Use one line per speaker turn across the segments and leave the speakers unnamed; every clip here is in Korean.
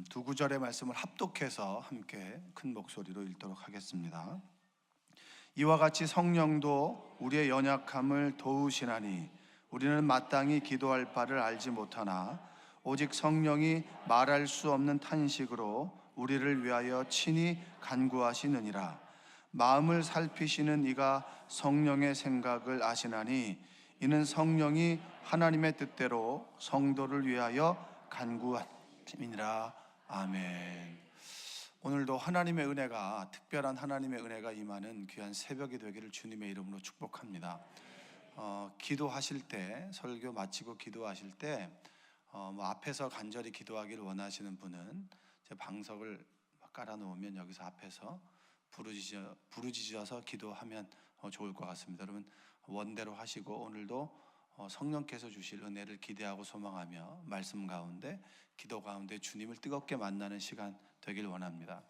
두 구절의 말씀을 합독해서 함께 큰 목소리로 읽도록 하겠습니다. 이와 같이 성령도 우리의 연약함을 도우시나니 우리는 마땅히 기도할 바를 알지 못하나 오직 성령이 말할 수 없는 탄식으로 우리를 위하여 친히 간구하시느니라. 마음을 살피시는 이가 성령의 생각을 아시나니 이는 성령이 하나님의 뜻대로 성도를 위하여 간구하심이니라. 아멘. 오늘도 하나님의 은혜가, 특별한 하나님의 은혜가 임하는 귀한 새벽이 되기를 주님의 이름으로 축복합니다. 기도하실 때, 설교 마치고 기도하실 때 앞에서 간절히 기도하기를 원하시는 분은 제 방석을 깔아놓으면 여기서 앞에서 부르짖어서 기도하면 좋을 것 같습니다. 여러분 원대로 하시고 오늘도 성령께서 주실 은혜를 기대하고 소망하며 말씀 가운데, 기도 가운데 주님을 뜨겁게 만나는 시간 되길 원합니다.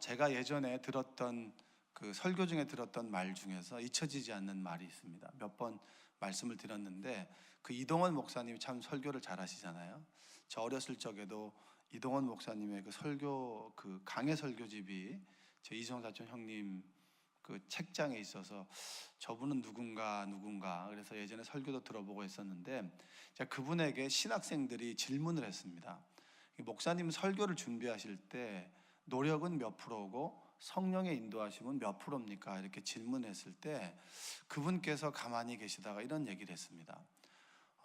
제가 예전에 들었던 그 설교 중에 들었던 말 중에서 잊혀지지 않는 말이 있습니다. 몇 번 말씀을 드렸는데 그 이동원 목사님이 참 설교를 잘 하시잖아요. 저 어렸을 적에도 이동원 목사님의 그 설교, 그 강해 설교집이 제 이성 사촌 형님 그 책장에 있어서 저분은 누군가 그래서 예전에 설교도 들어보고 했었는데, 제가 그분에게 신학생들이 질문을 했습니다. 목사님 설교를 준비하실 때 노력은 몇 프로고 성령의 인도하심은 몇 프로입니까? 이렇게 질문했을 때 그분께서 가만히 계시다가 이런 얘기를 했습니다.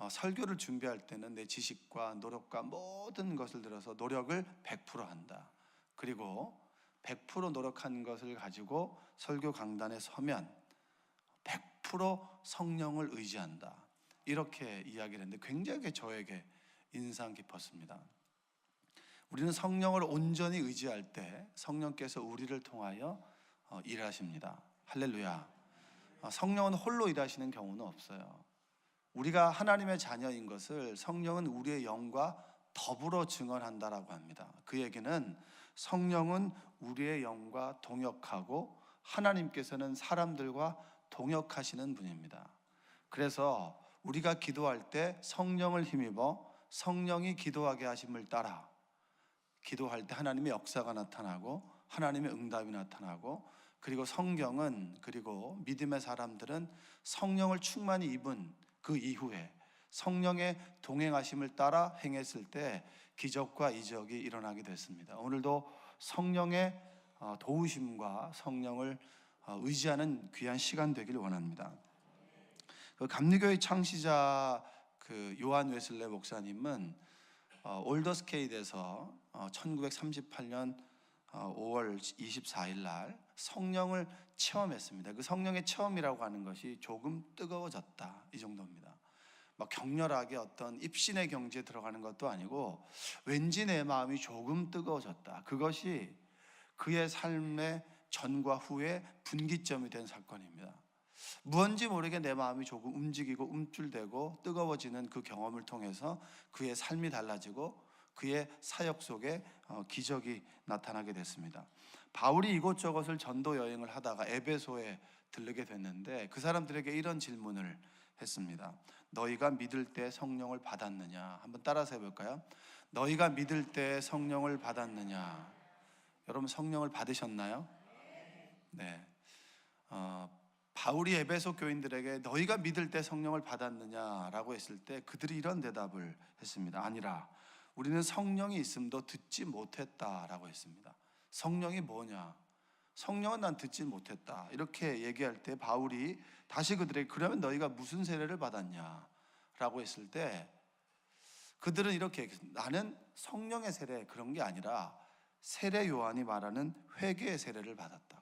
설교를 준비할 때는 내 지식과 노력과 모든 것을 들어서 노력을 100% 한다. 그리고 100% 노력한 것을 가지고 설교 강단에 서면 100% 성령을 의지한다. 이렇게 이야기를 했는데 굉장히 저에게 인상 깊었습니다. 우리는 성령을 온전히 의지할 때 성령께서 우리를 통하여 일하십니다. 할렐루야. 성령은 홀로 일하시는 경우는 없어요. 우리가 하나님의 자녀인 것을 성령은 우리의 영과 더불어 증언한다라고 합니다. 그 얘기는 성령은 우리의 영과 동역하고 하나님께서는 사람들과 동역하시는 분입니다. 그래서 우리가 기도할 때 성령을 힘입어 성령이 기도하게 하심을 따라 기도할 때 하나님의 역사가 나타나고 하나님의 응답이 나타나고, 그리고 성경은, 그리고 믿음의 사람들은 성령을 충만히 입은 그 이후에 성령의 동행하심을 따라 행했을 때 기적과 이적이 일어나게 됐습니다. 오늘도 성령의 도우심과 성령을 의지하는 귀한 시간 되기를 원합니다. 그 감리교의 창시자 그 요한 웨슬레 목사님은 올더스케이드에서 1938년 5월 24일 날 성령을 체험했습니다. 그 성령의 체험이라고 하는 것이 조금 뜨거워졌다, 이 정도입니다. 막 격렬하게 어떤 입신의 경지에 들어가는 것도 아니고 왠지 내 마음이 조금 뜨거워졌다. 그것이 그의 삶의 전과 후의 분기점이 된 사건입니다. 무언지 모르게 내 마음이 조금 움직이고 움찔대고 뜨거워지는 그 경험을 통해서 그의 삶이 달라지고 그의 사역 속에 기적이 나타나게 됐습니다. 바울이 이곳저곳을 전도 여행을 하다가 에베소에 들르게 됐는데 그 사람들에게 이런 질문을 했습니다. 너희가 믿을 때 성령을 받았느냐? 한번 따라서 해볼까요? 너희가 믿을 때 성령을 받았느냐? 여러분 성령을 받으셨나요? 네. 바울이 에베소 교인들에게 너희가 믿을 때 성령을 받았느냐라고 했을 때 그들이 이런 대답을 했습니다. 아니라 우리는 성령이 있음도 듣지 못했다라고 했습니다. 성령이 뭐냐? 성령은 난 듣지 못했다. 이렇게 얘기할 때 바울이 다시 그들에게 그러면 너희가 무슨 세례를 받았냐라고 했을 때 그들은 이렇게 얘기했습니다. 나는 성령의 세례 그런 게 아니라 세례 요한이 말하는 회개의 세례를 받았다고.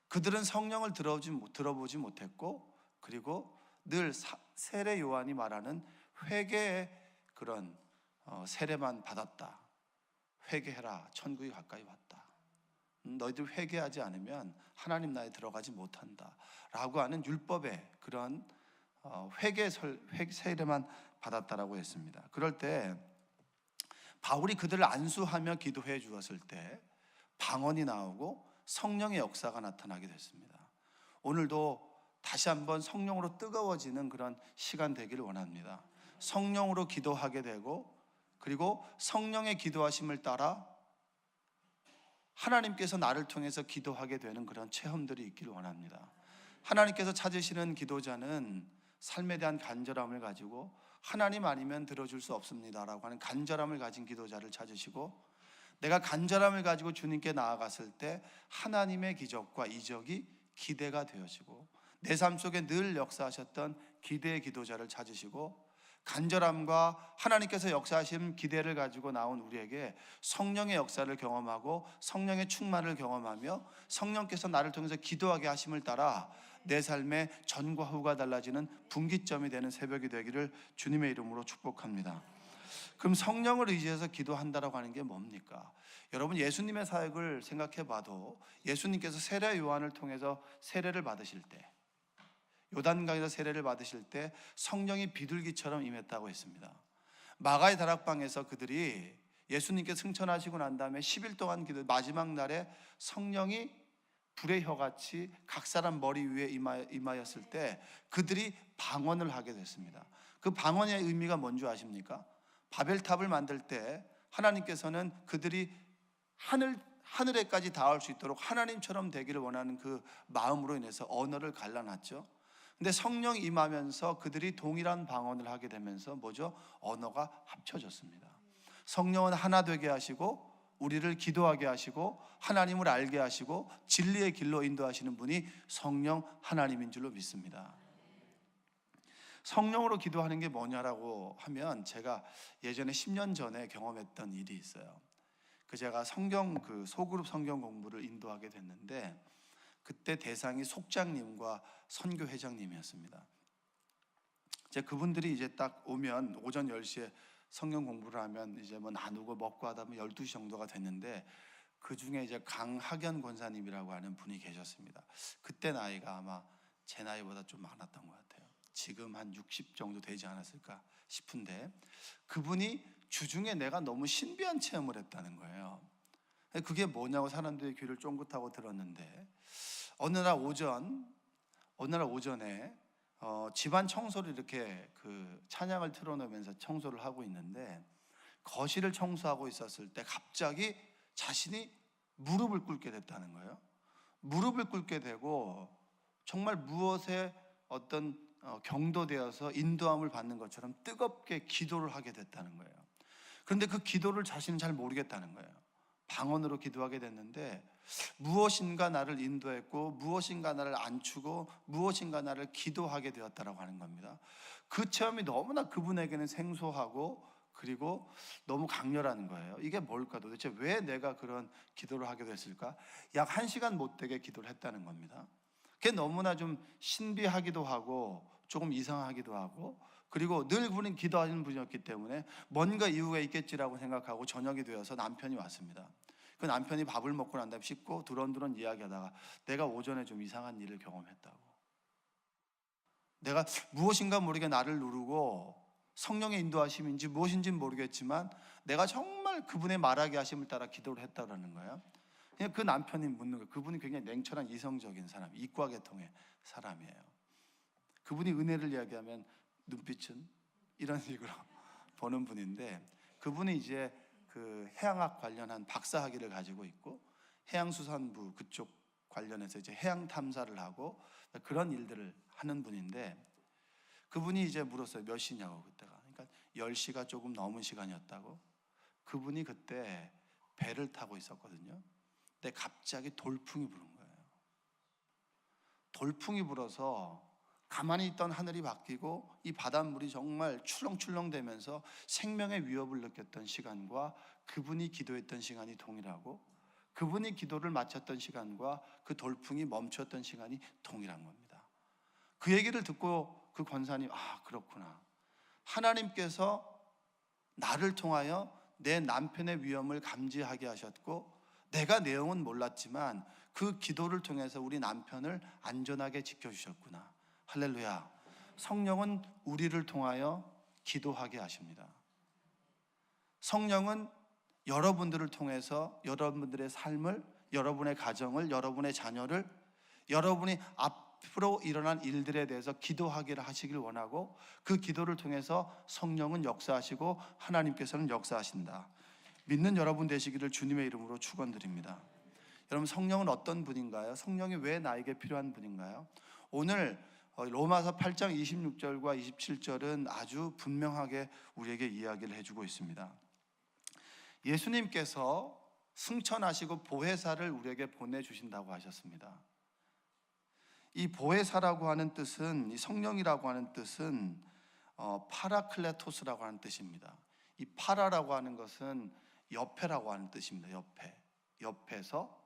그들은 성령을 들어보지 못했고, 그리고 늘 세례 요한이 말하는 회개의 그런 세례만 받았다. 회개해라, 천국이 가까이 왔다. 너희들 회개하지 않으면 하나님 나라에 들어가지 못한다 라고 하는 율법의 그런 회개 세례만 받았다라고 했습니다. 그럴 때 바울이 그들을 안수하며 기도해 주었을 때 방언이 나오고 성령의 역사가 나타나게 됐습니다. 오늘도 다시 한번 성령으로 뜨거워지는 그런 시간 되기를 원합니다. 성령으로 기도하게 되고 그리고 성령의 기도하심을 따라 하나님께서 나를 통해서 기도하게 되는 그런 체험들이 있기를 원합니다. 하나님께서 찾으시는 기도자는 삶에 대한 간절함을 가지고 하나님 아니면 들어줄 수 없습니다라고 하는 간절함을 가진 기도자를 찾으시고, 내가 간절함을 가지고 주님께 나아갔을 때 하나님의 기적과 이적이 기대가 되어지고, 내 삶 속에 늘 역사하셨던 기대의 기도자를 찾으시고, 간절함과 하나님께서 역사하신 기대를 가지고 나온 우리에게 성령의 역사를 경험하고 성령의 충만을 경험하며 성령께서 나를 통해서 기도하게 하심을 따라 내 삶의 전과 후가 달라지는 분기점이 되는 새벽이 되기를 주님의 이름으로 축복합니다. 그럼 성령을 의지해서 기도한다라고 하는 게 뭡니까? 여러분, 예수님의 사역을 생각해 봐도 예수님께서 세례 요한을 통해서 세례를 받으실 때, 요단강에서 세례를 받으실 때 성령이 비둘기처럼 임했다고 했습니다. 마가의 다락방에서 그들이 예수님께 승천하시고 난 다음에 10일 동안 기도, 마지막 날에 성령이 불의 혀같이 각 사람 머리 위에 임하였을 때 그들이 방언을 하게 됐습니다. 그 방언의 의미가 뭔지 아십니까? 바벨탑을 만들 때 하나님께서는 그들이 하늘에까지 닿을 수 있도록 하나님처럼 되기를 원하는 그 마음으로 인해서 언어를 갈라놨죠. 근데 성령이 임하면서 그들이 동일한 방언을 하게 되면서 뭐죠? 언어가 합쳐졌습니다. 성령은 하나 되게 하시고 우리를 기도하게 하시고 하나님을 알게 하시고 진리의 길로 인도하시는 분이 성령 하나님인 줄로 믿습니다. 성령으로 기도하는 게 뭐냐라고 하면, 제가 예전에 10년 전에 경험했던 일이 있어요. 제가 소그룹 성경 공부를 인도하게 됐는데, 그때 대상이 속장님과 선교회장님이었습니다. 그분들이 이제 딱 오면 오전 10시에 성경 공부를 하면 이제 뭐 나누고 먹고 하다 보면 12시 정도가 됐는데, 그 중에 이제 강학연 권사님이라고 하는 분이 계셨습니다. 그때 나이가 아마 제 나이보다 좀 많았던 것 같아요. 지금 한 60 정도 되지 않았을까 싶은데, 그분이 주중에 내가 너무 신비한 체험을 했다는 거예요. 그게 뭐냐고 사람들이 귀를 쫑긋하고 들었는데, 어느 날 오전에 집안 청소를 이렇게 찬양을 틀어놓으면서 청소를 하고 있는데, 거실을 청소하고 있었을 때 갑자기 자신이 무릎을 꿇게 됐다는 거예요. 무릎을 꿇게 되고 정말 무엇에 어떤 경도되어서 인도함을 받는 것처럼 뜨겁게 기도를 하게 됐다는 거예요. 그런데 그 기도를 자신은 잘 모르겠다는 거예요. 방언으로 기도하게 됐는데 무엇인가 나를 인도했고 무엇인가 나를 안추고 무엇인가 나를 기도하게 되었다라고 하는 겁니다. 그 체험이 너무나 그분에게는 생소하고 그리고 너무 강렬한 거예요. 이게 뭘까? 도대체 왜 내가 그런 기도를 하게 됐을까? 약 1시간 못되게 기도를 했다는 겁니다. 그게 너무나 좀 신비하기도 하고 조금 이상하기도 하고, 그리고 늘 그분은 기도하시는 분이었기 때문에 뭔가 이유가 있겠지라고 생각하고 저녁이 되어서 남편이 왔습니다. 그 남편이 밥을 먹고 난 다음에 씻고 두런두런 이야기하다가 내가 오전에 좀 이상한 일을 경험했다고, 내가 무엇인가 모르게 나를 누르고 성령의 인도하심인지 무엇인지 모르겠지만 내가 정말 그분의 말하게 하심을 따라 기도를 했다라는 거예요. 그냥 그 남편이 묻는 거예요. 그분이 굉장히 냉철한 이성적인 사람, 이과계통의 사람이에요. 그분이 은혜를 이야기하면 눈빛은 이런 식으로 보는 분인데, 그분이 이제 그 해양학 관련한 박사학위를 가지고 있고 해양수산부 그쪽 관련해서 이제 해양 탐사를 하고 그런 일들을 하는 분인데, 그분이 이제 물었어요. 몇 시냐고. 그때가 그러니까 10시가 조금 넘은 시간이었다고. 그분이 그때 배를 타고 있었거든요. 근데 갑자기 돌풍이 부는 거예요. 돌풍이 불어서 가만히 있던 하늘이 바뀌고 이 바닷물이 정말 출렁출렁대면서 생명의 위협을 느꼈던 시간과 그분이 기도했던 시간이 동일하고, 그분이 기도를 마쳤던 시간과 그 돌풍이 멈췄던 시간이 동일한 겁니다. 그 얘기를 듣고 그 권사님, 아 그렇구나, 하나님께서 나를 통하여 내 남편의 위험을 감지하게 하셨고 내가 내용은 몰랐지만 그 기도를 통해서 우리 남편을 안전하게 지켜주셨구나. 할렐루야. 성령은 우리를 통하여 기도하게 하십니다. 성령은 여러분들을 통해서 여러분들의 삶을, 여러분의 가정을, 여러분의 자녀를, 여러분이 앞으로 일어난 일들에 대해서 기도하기를 하시길 원하고, 그 기도를 통해서 성령은 역사하시고 하나님께서는 역사하신다. 믿는 여러분 되시기를 주님의 이름으로 축원드립니다. 여러분, 성령은 어떤 분인가요? 성령이 왜 나에게 필요한 분인가요? 오늘 로마서 8장 26절과 27절은 아주 분명하게 우리에게 이야기를 해주고 있습니다. 예수님께서 승천하시고 보혜사를 우리에게 보내주신다고 하셨습니다. 이 보혜사라고 하는 뜻은, 이 성령이라고 하는 뜻은 파라클레토스라고 하는 뜻입니다. 이 파라라고 하는 것은 옆에라고 하는 뜻입니다. 옆에서,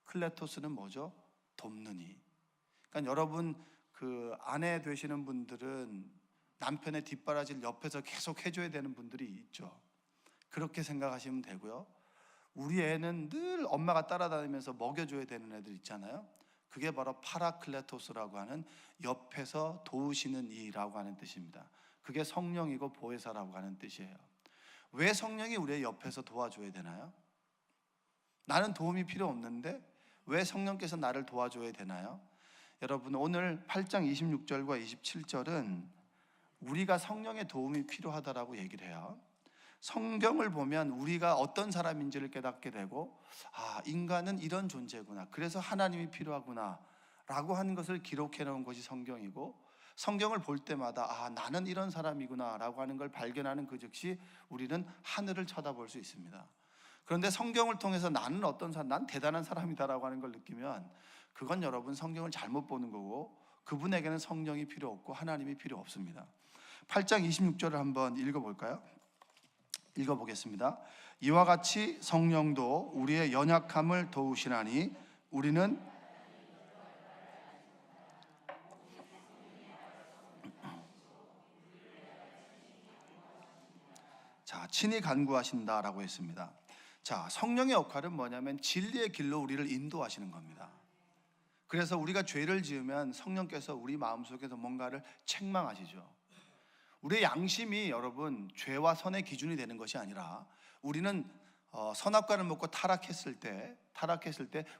클레토스는 뭐죠? 돕는 이. 그러니까 여러분, 그 아내 되시는 분들은 남편의 뒷바라지를 옆에서 계속 해줘야 되는 분들이 있죠. 그렇게 생각하시면 되고요. 우리 애는 늘 엄마가 따라다니면서 먹여줘야 되는 애들 있잖아요. 그게 바로 파라클레토스라고 하는 옆에서 도우시는 이라고 하는 뜻입니다. 그게 성령이고 보혜사라고 하는 뜻이에요. 왜 성령이 우리의 옆에서 도와줘야 되나요? 나는 도움이 필요 없는데 왜 성령께서 나를 도와줘야 되나요? 여러분, 오늘 8장 26절과 27절은 우리가 성령의 도움이 필요하다라고 얘기를 해요. 성경을 보면 우리가 어떤 사람인지를 깨닫게 되고, 인간은 이런 존재구나, 그래서 하나님이 필요하구나 라고 하는 것을 기록해 놓은 것이 성경이고, 성경을 볼 때마다 나는 이런 사람이구나 라고 하는 걸 발견하는 그 즉시 우리는 하늘을 쳐다볼 수 있습니다. 그런데 성경을 통해서 나는 어떤 사람, 난 대단한 사람이다 라고 하는 걸 느끼면 그건 여러분 성경을 잘못 보는 거고, 그분에게는 성령이 필요 없고 하나님이 필요 없습니다. 8장 26절을 한번 읽어볼까요? 읽어보겠습니다. 이와 같이 성령도 우리의 연약함을 도우시나니 우리는 친히 간구하신다라고 했습니다. 성령의 역할은 뭐냐면 진리의 길로 우리를 인도하시는 겁니다. 그래서 우리가 죄를 지으면 성령께서 우리 마음속에서 뭔가를 책망하시죠. 우리의 양심이 여러분 죄와 선의 기준이 되는 것이 아니라, 우리는 선악과를 먹고 타락했을 때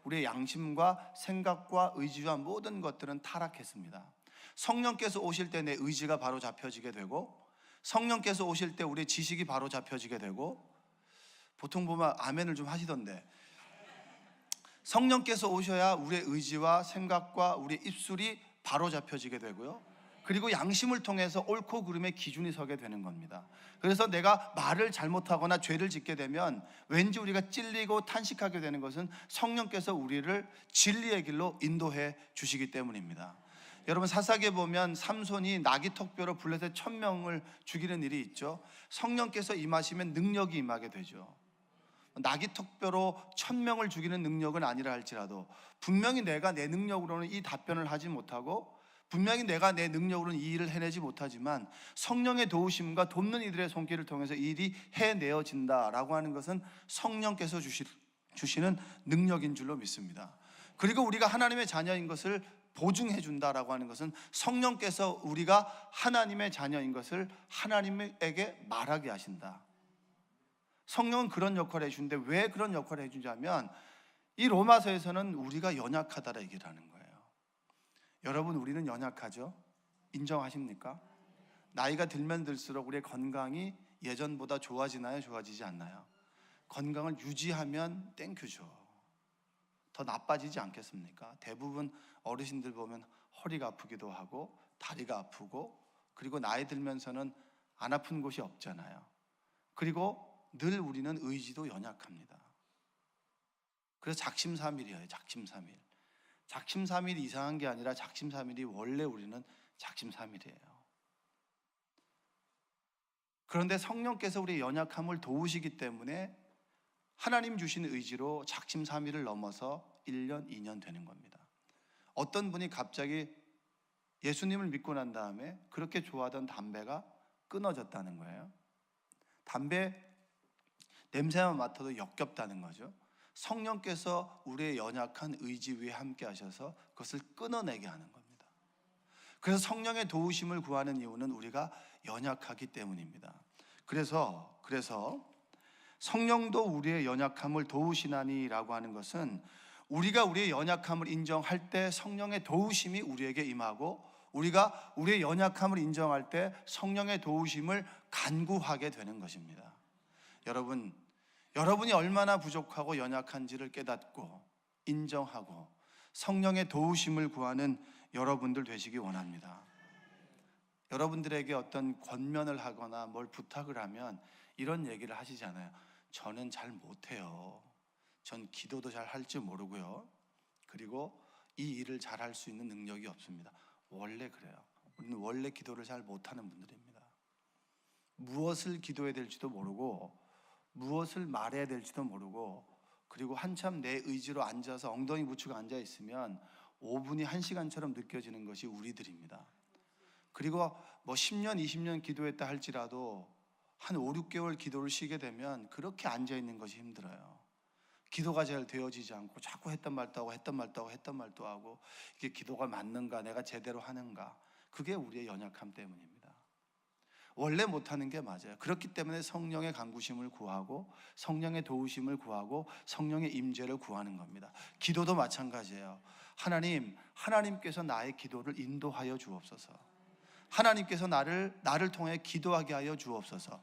우리의 양심과 생각과 의지와 모든 것들은 타락했습니다. 성령께서 오실 때 내 의지가 바로 잡혀지게 되고, 성령께서 오실 때 우리의 지식이 바로 잡혀지게 되고, 보통 보면 아멘을 좀 하시던데, 성령께서 오셔야 우리의 의지와 생각과 우리의 입술이 바로 잡혀지게 되고요, 그리고 양심을 통해서 옳고 그름의 기준이 서게 되는 겁니다. 그래서 내가 말을 잘못하거나 죄를 짓게 되면 왠지 우리가 찔리고 탄식하게 되는 것은 성령께서 우리를 진리의 길로 인도해 주시기 때문입니다. 여러분, 사사기에 보면 삼손이 나귀턱뼈로 블레셋 1000명을 죽이는 일이 있죠. 성령께서 임하시면 능력이 임하게 되죠. 나귀턱뼈로 1000명을 죽이는 능력은 아니라 할지라도, 분명히 내가 내 능력으로는 이 답변을 하지 못하고, 분명히 내가 내 능력으로는 이 일을 해내지 못하지만 성령의 도우심과 돕는 이들의 손길을 통해서 이 일이 해내어진다라고 하는 것은 성령께서 주시는 능력인 줄로 믿습니다. 그리고 우리가 하나님의 자녀인 것을 보증해 준다라고 하는 것은 성령께서 우리가 하나님의 자녀인 것을 하나님에게 말하게 하신다. 성령은 그런 역할을 해주는데, 왜 그런 역할을 해주냐면 이 로마서에서는 우리가 연약하다라 얘기를 하는 거예요. 여러분, 우리는 연약하죠? 인정하십니까? 나이가 들면 들수록 우리의 건강이 예전보다 좋아지나요? 좋아지지 않나요? 건강을 유지하면 땡큐죠. 더 나빠지지 않겠습니까? 대부분 어르신들 보면 허리가 아프기도 하고 다리가 아프고, 그리고 나이 들면서는 안 아픈 곳이 없잖아요. 그리고 늘 우리는 의지도 연약합니다. 그래서 작심삼일이에요. 작심삼일이 이상한 게 아니라 작심삼일이 원래 우리는 작심삼일이에요. 그런데 성령께서 우리의 연약함을 도우시기 때문에 하나님 주신 의지로 작심삼일을 넘어서 1년, 2년 되는 겁니다. 어떤 분이 갑자기 예수님을 믿고 난 다음에 그렇게 좋아하던 담배가 끊어졌다는 거예요. 담배 냄새만 맡아도 역겹다는 거죠. 성령께서 우리의 연약한 의지 위에 함께 하셔서 그것을 끊어내게 하는 겁니다. 그래서 성령의 도우심을 구하는 이유는 우리가 연약하기 때문입니다. 그래서 성령도 우리의 연약함을 도우시나니라고 하는 것은 우리가 우리의 연약함을 인정할 때 성령의 도우심이 우리에게 임하고, 우리가 우리의 연약함을 인정할 때 성령의 도우심을 간구하게 되는 것입니다. 여러분이 얼마나 부족하고 연약한지를 깨닫고 인정하고 성령의 도우심을 구하는 여러분들 되시기 원합니다. 여러분들에게 어떤 권면을 하거나 뭘 부탁을 하면 이런 얘기를 하시잖아요. 저는 잘 못해요. 전 기도도 잘 할 줄 모르고요. 그리고 이 일을 잘 할 수 있는 능력이 없습니다. 원래 그래요. 우리는 원래 기도를 잘 못하는 분들입니다. 무엇을 기도해야 될지도 모르고 무엇을 말해야 될지도 모르고, 그리고 한참 내 의지로 앉아서 엉덩이 붙이고 앉아 있으면 5분이 1시간처럼 느껴지는 것이 우리들입니다. 그리고 뭐 10년 20년 기도했다 할지라도 한 5, 6개월 기도를 쉬게 되면 그렇게 앉아 있는 것이 힘들어요. 기도가 잘 되어지지 않고 자꾸 했던 말도 하고 이게 기도가 맞는가, 내가 제대로 하는가, 그게 우리의 연약함 때문입니다. 원래 못하는 게 맞아요. 그렇기 때문에 성령의 간구심을 구하고 성령의 도우심을 구하고 성령의 임재를 구하는 겁니다. 기도도 마찬가지예요. 하나님께서 나의 기도를 인도하여 주옵소서. 하나님께서 나를 통해 기도하게 하여 주옵소서.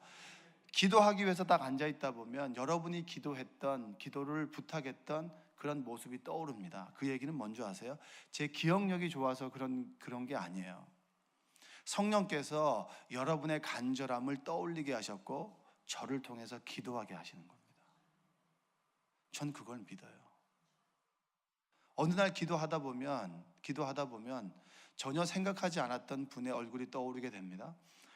기도하기 위해서 딱 앉아있다 보면 여러분이 기도를 부탁했던 그런 모습이 떠오릅니다. 그 얘기는 뭔지 아세요? 제 기억력이 좋아서 그런 게 아니에요. 성령께서 여러분의 간절함을 떠올리게 하셨고 저를 통해서 기도하게 하시는 겁니다. 전 그걸 믿어요. 어느 날 기도하다 보면 전혀 생각하지 않았던 분의 얼굴이 떠오르게 됩니다.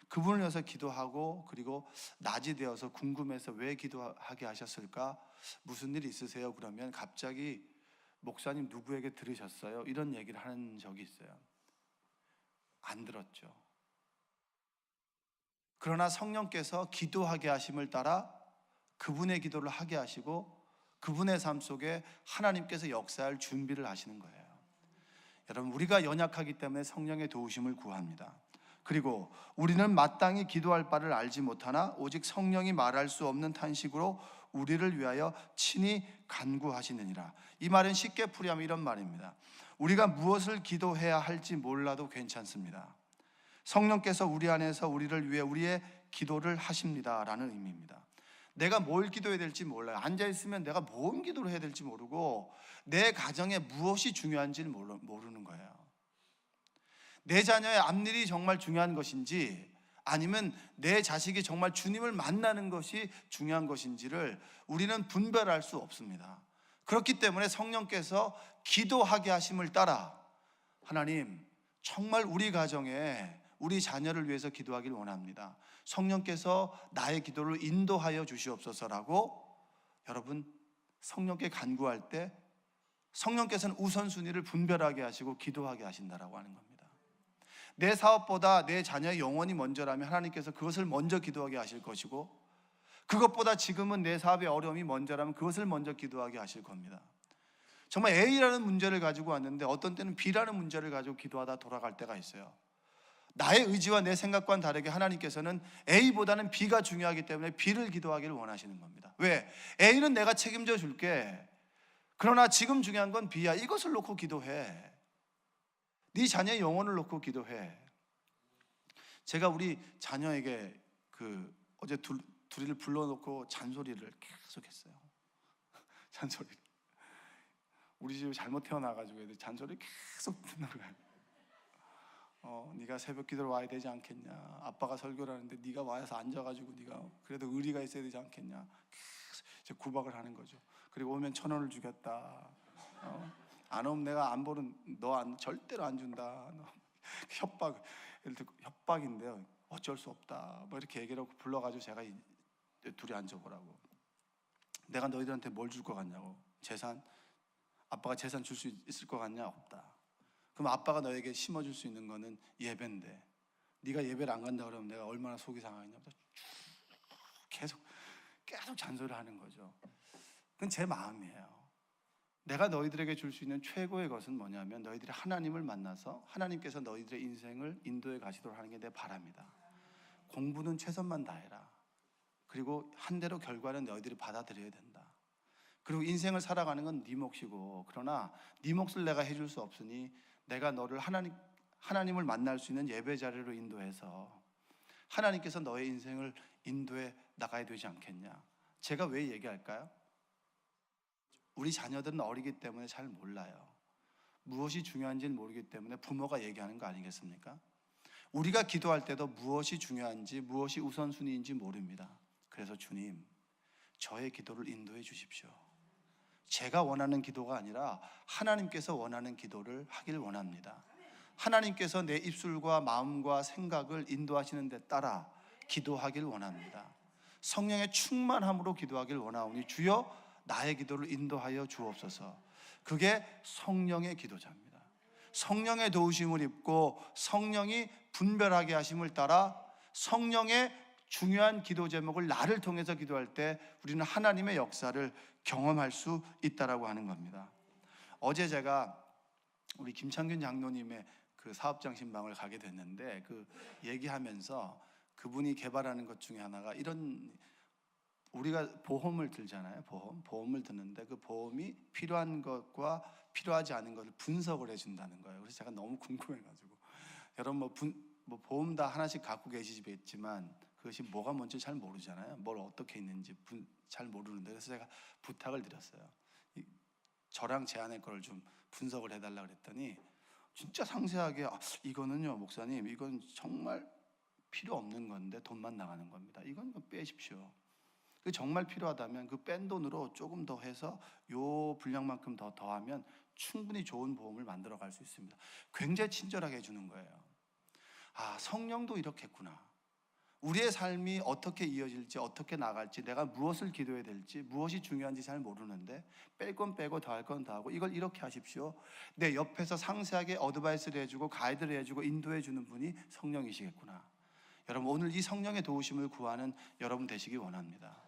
그분을 위해서 기도하고, 그리고 낮이 되어서 궁금해서 왜 기도하게 하셨을까? 무슨 일 있으세요? 그러면 갑자기 목사님 누구에게 들으셨어요? 이런 얘기를 하는 적이 있어요. 안 들었죠. 그러나 성령께서 기도하게 하심을 따라 그분의 기도를 하게 하시고 그분의 삶 속에 하나님께서 역사할 준비를 하시는 거예요. 여러분, 우리가 연약하기 때문에 성령의 도우심을 구합니다. 그리고 우리는 마땅히 기도할 바를 알지 못하나 오직 성령이 말할 수 없는 탄식으로 우리를 위하여 친히 간구하시느니라. 이 말은 쉽게 풀이하면 이런 말입니다. 우리가 무엇을 기도해야 할지 몰라도 괜찮습니다. 성령께서 우리 안에서 우리를 위해 우리의 기도를 하십니다 라는 의미입니다. 내가 뭘 기도해야 될지 몰라요. 앉아있으면 내가 뭔 기도를 해야 될지 모르고 내 가정에 무엇이 중요한지를 모르는 거예요. 내 자녀의 앞일이 정말 중요한 것인지 아니면 내 자식이 정말 주님을 만나는 것이 중요한 것인지를 우리는 분별할 수 없습니다. 그렇기 때문에 성령께서 기도하게 하심을 따라 하나님, 정말 우리 가정에 우리 자녀를 위해서 기도하길 원합니다. 성령께서 나의 기도를 인도하여 주시옵소서라고 여러분, 성령께 간구할 때 성령께서는 우선순위를 분별하게 하시고 기도하게 하신다라고 하는 겁니다. 내 사업보다 내 자녀의 영혼이 먼저라면 하나님께서 그것을 먼저 기도하게 하실 것이고, 그것보다 지금은 내 사업의 어려움이 먼저라면 그것을 먼저 기도하게 하실 겁니다. 정말 A라는 문제를 가지고 왔는데 어떤 때는 B라는 문제를 가지고 기도하다 돌아갈 때가 있어요. 나의 의지와 내 생각과는 다르게 하나님께서는 A보다는 B가 중요하기 때문에 B를 기도하기를 원하시는 겁니다. 왜? A는 내가 책임져 줄게. 그러나 지금 중요한 건 B야. 이것을 놓고 기도해. 네 자녀의 영혼을 놓고 기도해. 제가 우리 자녀에게 어제 둘이를 불러놓고 잔소리를 계속 했어요. 잔소리를. 우리 집에 잘못 태어나가지고 애들 잔소리 계속 듣는 거예요. 네가 새벽 기도를 와야 되지 않겠냐. 아빠가 설교를 하는데 네가 와서 앉아가지고 네가 그래도 의리가 있어야 되지 않겠냐. 계속 구박을 하는 거죠. 그리고 오면 1,000원을 주겠다. 안 오면 내가 안 보는 너 절대로 안 준다. 협박인데요. 어쩔 수 없다. 뭐 이렇게 얘기를 하고 불러가지고 제가 둘이 앉아보라고. 내가 너희들한테 뭘 줄 것 같냐고. 재산? 아빠가 재산 줄 수 있을 것 같냐? 없다. 그럼 아빠가 너에게 심어줄 수 있는 거는 예배인데 네가 예배를 안 간다 그러면 내가 얼마나 속이 상하겠냐보다 계속 잔소리를 하는 거죠. 그건 제 마음이에요. 내가 너희들에게 줄 수 있는 최고의 것은 뭐냐면 너희들이 하나님을 만나서 하나님께서 너희들의 인생을 인도해 가시도록 하는 게 내 바람이다. 공부는 최선만 다해라. 그리고 한 대로 결과는 너희들이 받아들여야 된다. 그리고 인생을 살아가는 건 네 몫이고, 그러나 네 몫을 내가 해줄 수 없으니 내가 너를 하나님을 만날 수 있는 예배 자리로 인도해서 하나님께서 너의 인생을 인도해 나가야 되지 않겠냐. 제가 왜 얘기할까요? 우리 자녀들은 어리기 때문에 잘 몰라요. 무엇이 중요한지는 모르기 때문에 부모가 얘기하는 거 아니겠습니까? 우리가 기도할 때도 무엇이 중요한지, 무엇이 우선순위인지 모릅니다. 그래서 주님, 저의 기도를 인도해 주십시오. 제가 원하는 기도가 아니라 하나님께서 원하는 기도를 하길 원합니다. 하나님께서 내 입술과 마음과 생각을 인도하시는 데 따라 기도하길 원합니다. 성령의 충만함으로 기도하길 원하오니 주여 나의 기도를 인도하여 주옵소서. 그게 성령의 기도자입니다. 성령의 도우심을 입고 성령이 분별하게 하심을 따라 성령의 중요한 기도 제목을 나를 통해서 기도할 때 우리는 하나님의 역사를 경험할 수 있다라고 하는 겁니다. 어제 제가 우리 김창균 장로님의 그 사업장 신방을 가게 됐는데, 그 얘기하면서 그분이 개발하는 것 중에 하나가 이런, 우리가 보험을 들잖아요. 보험을 드는데 그 보험이 필요한 것과 필요하지 않은 것을 분석을 해준다는 거예요. 그래서 제가 너무 궁금해가지고, 여러분 뭐 보험 다 하나씩 갖고 계시겠지만 그것이 뭐가 뭔지 잘 모르잖아요. 뭘 어떻게 있는지 잘 모르는데, 그래서 제가 부탁을 드렸어요. 저랑 제 아내 거를 좀 분석을 해달라 그랬더니 진짜 상세하게, 이거는요 목사님, 이건 정말 필요 없는 건데 돈만 나가는 겁니다. 이건 빼십시오. 정말 필요하다면 그 뺀 돈으로 조금 더 해서 요 분량만큼 더 더하면 충분히 좋은 보험을 만들어 갈 수 있습니다. 굉장히 친절하게 해주는 거예요. 성령도 이렇겠구나. 우리의 삶이 어떻게 이어질지, 어떻게 나갈지, 내가 무엇을 기도해야 될지, 무엇이 중요한지 잘 모르는데 뺄 건 빼고 더할 건 더하고, 이걸 이렇게 하십시오. 내 옆에서 상세하게 어드바이스를 해주고 가이드를 해주고 인도해 주는 분이 성령이시겠구나. 여러분, 오늘 이 성령의 도우심을 구하는 여러분 되시기 원합니다.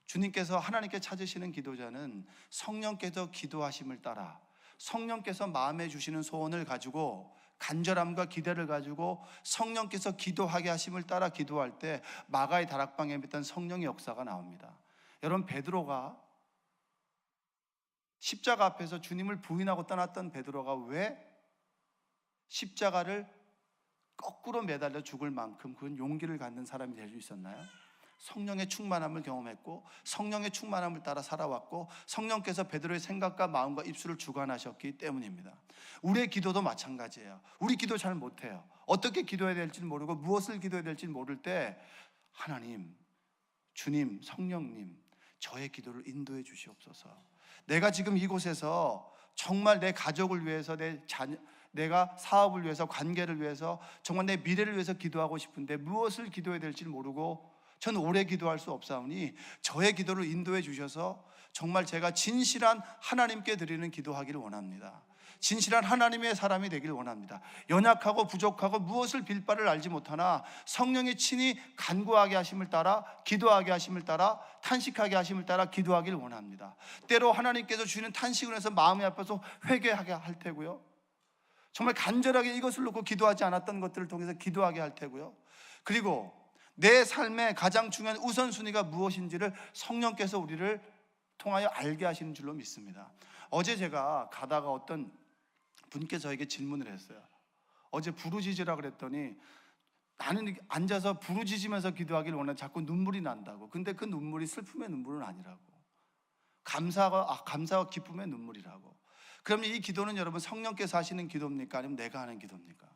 주님께서 하나님께 찾으시는 기도자는 성령께서 기도하심을 따라 성령께서 마음에 주시는 소원을 가지고 간절함과 기대를 가지고 성령께서 기도하게 하심을 따라 기도할 때 마가의 다락방에 있던 성령의 역사가 나옵니다. 여러분, 베드로가 십자가 앞에서 주님을 부인하고 떠났던 베드로가 왜 십자가를 거꾸로 매달려 죽을 만큼 그런 용기를 갖는 사람이 될 수 있었나요? 성령의 충만함을 경험했고 성령의 충만함을 따라 살아왔고 성령께서 베드로의 생각과 마음과 입술을 주관하셨기 때문입니다. 우리의 기도도 마찬가지예요. 우리 기도 잘 못해요. 어떻게 기도해야 될지 모르고 무엇을 기도해야 될지 모를 때 하나님, 주님, 성령님, 저의 기도를 인도해 주시옵소서. 내가 지금 이곳에서 정말 내 가족을 위해서, 내가 사업을 위해서, 관계를 위해서, 정말 내 미래를 위해서 기도하고 싶은데 무엇을 기도해야 될지 모르고 저는 오래 기도할 수 없사오니 저의 기도를 인도해 주셔서 정말 제가 진실한 하나님께 드리는 기도하기를 원합니다. 진실한 하나님의 사람이 되길 원합니다. 연약하고 부족하고 무엇을 빌 바를 알지 못하나 성령이 친히 간구하게 하심을 따라, 기도하게 하심을 따라, 탄식하게 하심을 따라 기도하길 원합니다. 때로 하나님께서 주시는 탄식을 해서 마음이 아파서 회개하게 할 테고요, 정말 간절하게 이것을 놓고 기도하지 않았던 것들을 통해서 기도하게 할 테고요, 그리고 내 삶의 가장 중요한 우선순위가 무엇인지를 성령께서 우리를 통하여 알게 하시는 줄로 믿습니다. 어제 제가 가다가 어떤 분께서 저에게 질문을 했어요. 어제 부르짖으라 그랬더니 나는 앉아서 부르짖으면서 기도하기를 원하는데 자꾸 눈물이 난다고. 근데 그 눈물이 슬픔의 눈물은 아니라고, 감사와 기쁨의 눈물이라고. 그러면 이 기도는 여러분 성령께서 하시는 기도입니까? 아니면 내가 하는 기도입니까?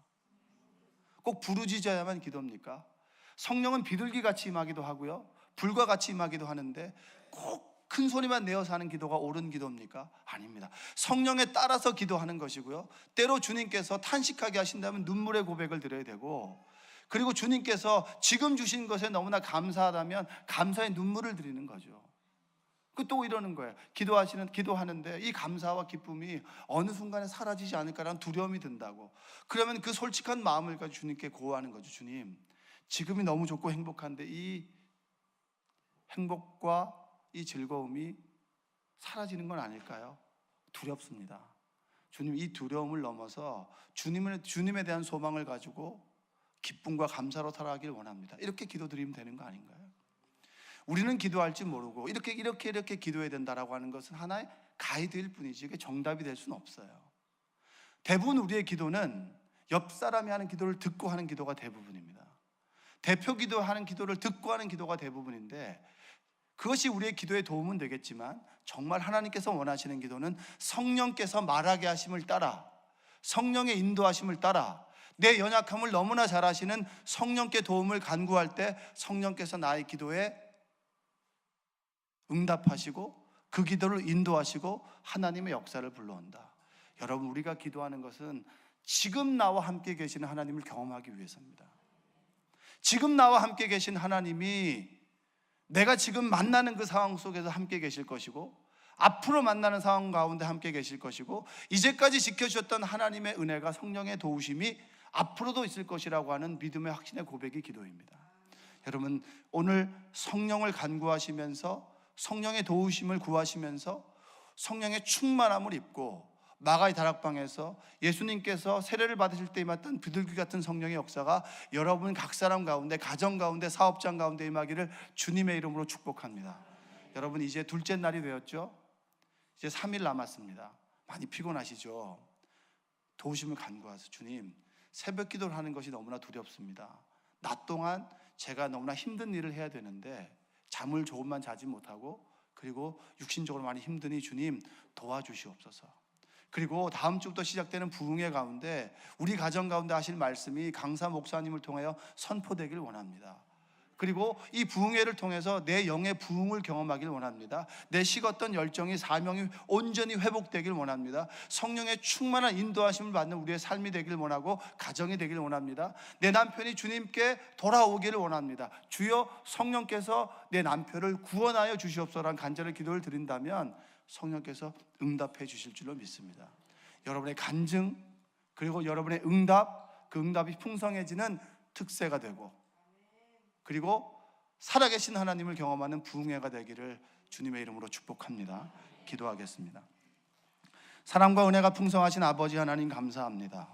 꼭 부르짖어야만 기도입니까? 성령은 비둘기같이 임하기도 하고요, 불과 같이 임하기도 하는데 꼭 큰 소리만 내어서 하는 기도가 옳은 기도입니까? 아닙니다. 성령에 따라서 기도하는 것이고요, 때로 주님께서 탄식하게 하신다면 눈물의 고백을 드려야 되고, 그리고 주님께서 지금 주신 것에 너무나 감사하다면 감사의 눈물을 드리는 거죠. 또 이러는 거예요. 기도하는데 이 감사와 기쁨이 어느 순간에 사라지지 않을까라는 두려움이 든다고. 그러면 그 솔직한 마음을 가지고 주님께 고하는 거죠. 주님, 지금이 너무 좋고 행복한데 이 행복과 이 즐거움이 사라지는 건 아닐까요? 두렵습니다. 주님, 이 두려움을 넘어서 주님에 대한 소망을 가지고 기쁨과 감사로 살아가길 원합니다. 이렇게 기도드리면 되는 거 아닌가요? 우리는 기도할 줄 모르고 이렇게 기도해야 된다라고 하는 것은 하나의 가이드일 뿐이지 그게 정답이 될 수는 없어요. 대부분 우리의 기도는 옆 사람이 하는 기도를 듣고 하는 기도가 대부분입니다. 대표 기도하는 기도를 듣고 하는 기도가 대부분인데, 그것이 우리의 기도에 도움은 되겠지만 정말 하나님께서 원하시는 기도는 성령께서 말하게 하심을 따라, 성령의 인도하심을 따라, 내 연약함을 너무나 잘 아시는 성령께 도움을 간구할 때 성령께서 나의 기도에 응답하시고 그 기도를 인도하시고 하나님의 역사를 불러온다. 여러분, 우리가 기도하는 것은 지금 나와 함께 계시는 하나님을 경험하기 위해서입니다. 지금 나와 함께 계신 하나님이 내가 지금 만나는 그 상황 속에서 함께 계실 것이고, 앞으로 만나는 상황 가운데 함께 계실 것이고, 이제까지 지켜주셨던 하나님의 은혜가, 성령의 도우심이 앞으로도 있을 것이라고 하는 믿음의 확신의 고백이 기도입니다. 여러분, 오늘 성령을 간구하시면서 성령의 도우심을 구하시면서 성령의 충만함을 입고 마가의 다락방에서 예수님께서 세례를 받으실 때 임했던 비둘기 같은 성령의 역사가 여러분 각 사람 가운데, 가정 가운데, 사업장 가운데 임하기를 주님의 이름으로 축복합니다. 여러분, 이제 둘째 날이 되었죠? 이제 3일 남았습니다. 많이 피곤하시죠? 도우심을 간구하세요. 주님, 새벽 기도를 하는 것이 너무나 두렵습니다. 낮 동안 제가 너무나 힘든 일을 해야 되는데 잠을 조금만 자지 못하고, 그리고 육신적으로 많이 힘드니 주님 도와주시옵소서. 그리고 다음 주부터 시작되는 부흥회 가운데 우리 가정 가운데 하실 말씀이 강사 목사님을 통하여 선포되길 원합니다. 그리고 이 부흥회를 통해서 내 영의 부흥을 경험하길 원합니다. 내 식었던 열정이, 사명이 온전히 회복되길 원합니다. 성령의 충만한 인도하심을 받는 우리의 삶이 되길 원하고, 가정이 되길 원합니다. 내 남편이 주님께 돌아오기를 원합니다. 주여, 성령께서 내 남편을 구원하여 주시옵소서라는 간절한 기도를 드린다면 성령께서 응답해 주실 줄로 믿습니다. 여러분의 간증, 그리고 여러분의 응답, 그 응답이 풍성해지는 특세가 되고, 그리고 살아계신 하나님을 경험하는 부흥회가 되기를 주님의 이름으로 축복합니다. 기도하겠습니다. 사랑과 은혜가 풍성하신 아버지 하나님, 감사합니다.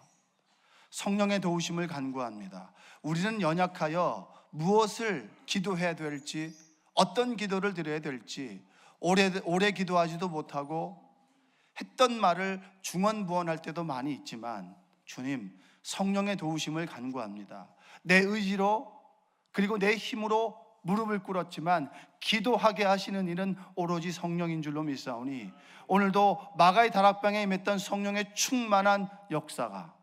성령의 도우심을 간구합니다. 우리는 연약하여 무엇을 기도해야 될지, 어떤 기도를 드려야 될지 오래 기도하지도 못하고 했던 말을 중언부언할 때도 많이 있지만, 주님, 성령의 도우심을 간구합니다. 내 의지로, 그리고 내 힘으로 무릎을 꿇었지만 기도하게 하시는 일은 오로지 성령인 줄로 믿사오니, 오늘도 마가의 다락방에 임했던 성령의 충만한 역사가,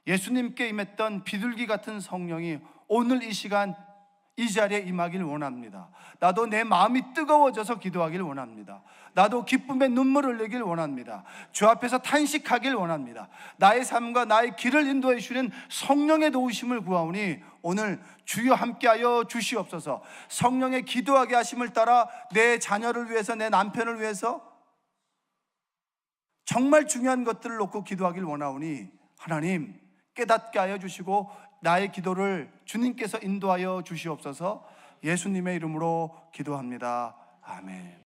예수님께 임했던 비둘기 같은 성령이 오늘 이 시간 이 자리에 임하길 원합니다. 나도 내 마음이 뜨거워져서 기도하길 원합니다. 나도 기쁨의 눈물을 흘리길 원합니다. 주 앞에서 탄식하길 원합니다. 나의 삶과 나의 길을 인도해 주시는 성령의 도우심을 구하오니 오늘 주여 함께하여 주시옵소서. 성령의 기도하게 하심을 따라 내 자녀를 위해서, 내 남편을 위해서 정말 중요한 것들을 놓고 기도하길 원하오니 하나님 깨닫게 하여 주시고 나의 기도를 주님께서 인도하여 주시옵소서. 예수님의 이름으로 기도합니다. 아멘.